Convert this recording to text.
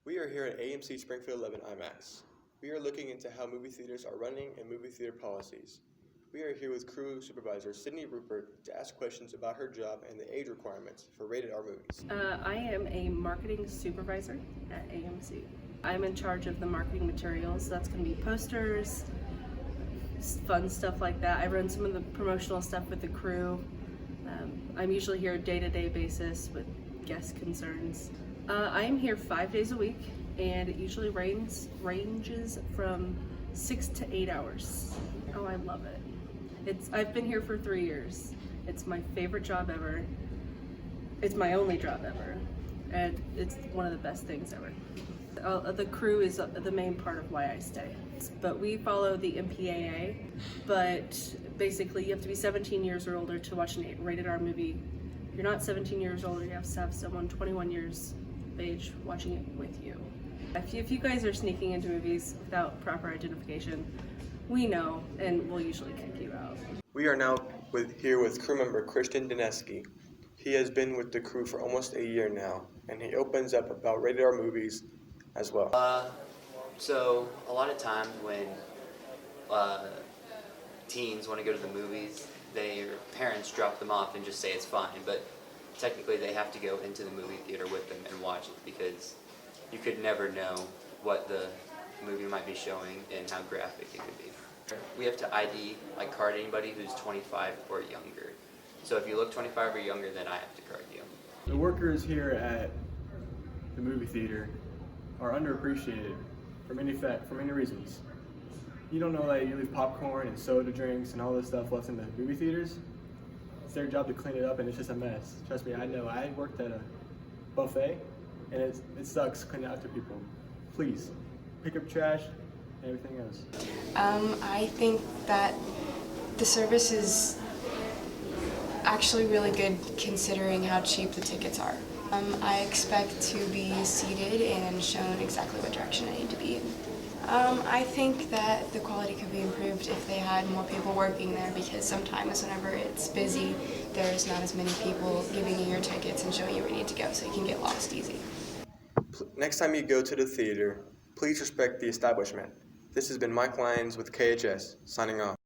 We are here at AMC Springfield 11 IMAX. We are looking into how movie theaters are running and movie theater policies. We are here with crew supervisor Sydney Rupert to ask questions about her job and the age requirements for rated R movies. I am a marketing supervisor at AMC. I'm in charge of the marketing materials. That's going to be posters, fun stuff like that. I run some of the promotional stuff with the crew. I'm usually here day-to-day basis with guest concerns. I am here 5 days a week, and it usually ranges from 6 to 8 hours. Oh, I love it. I've been here for 3 years. It's my favorite job ever. It's my only job ever, and it's one of the best things ever. The crew is the main part of why I stay. But we follow the MPAA, but basically you have to be 17 years or older to watch a rated R movie. If you're not 17 years older, you have to have someone 21 years of age watching it with you. If you guys are sneaking into movies without proper identification, we know, and we'll usually kick you out. We are now here with crew member Christian Doneski. He has been with the crew for almost a year now, and he opens up about rated R movies as well. So a lot of times when teens want to go to the movies, their parents drop them off and just say it's fine, but technically they have to go into the movie theater with them and watch it, because you could never know what the movie might be showing and how graphic it could be. We have to ID, card anybody who's 25 or younger. So if you look 25 or younger, then I have to card you. The workers here at the movie theater are underappreciated for many reasons. You don't know that you leave popcorn and soda drinks and all this stuff left in the movie theaters. It's their job to clean it up, and it's just a mess. Trust me, I know. I worked at a buffet, and it sucks cleaning after people. Please, pick up trash and everything else. I think that the service is actually really good considering how cheap the tickets are. I expect to be seated and shown exactly what direction I need to be in. I think that the quality could be improved if they had more people working there, because sometimes whenever it's busy, there's not as many people giving you your tickets and showing you where you need to go, so you can get lost easy. Next time you go to the theater, please respect the establishment. This has been Mike Lyons with KHS, signing off.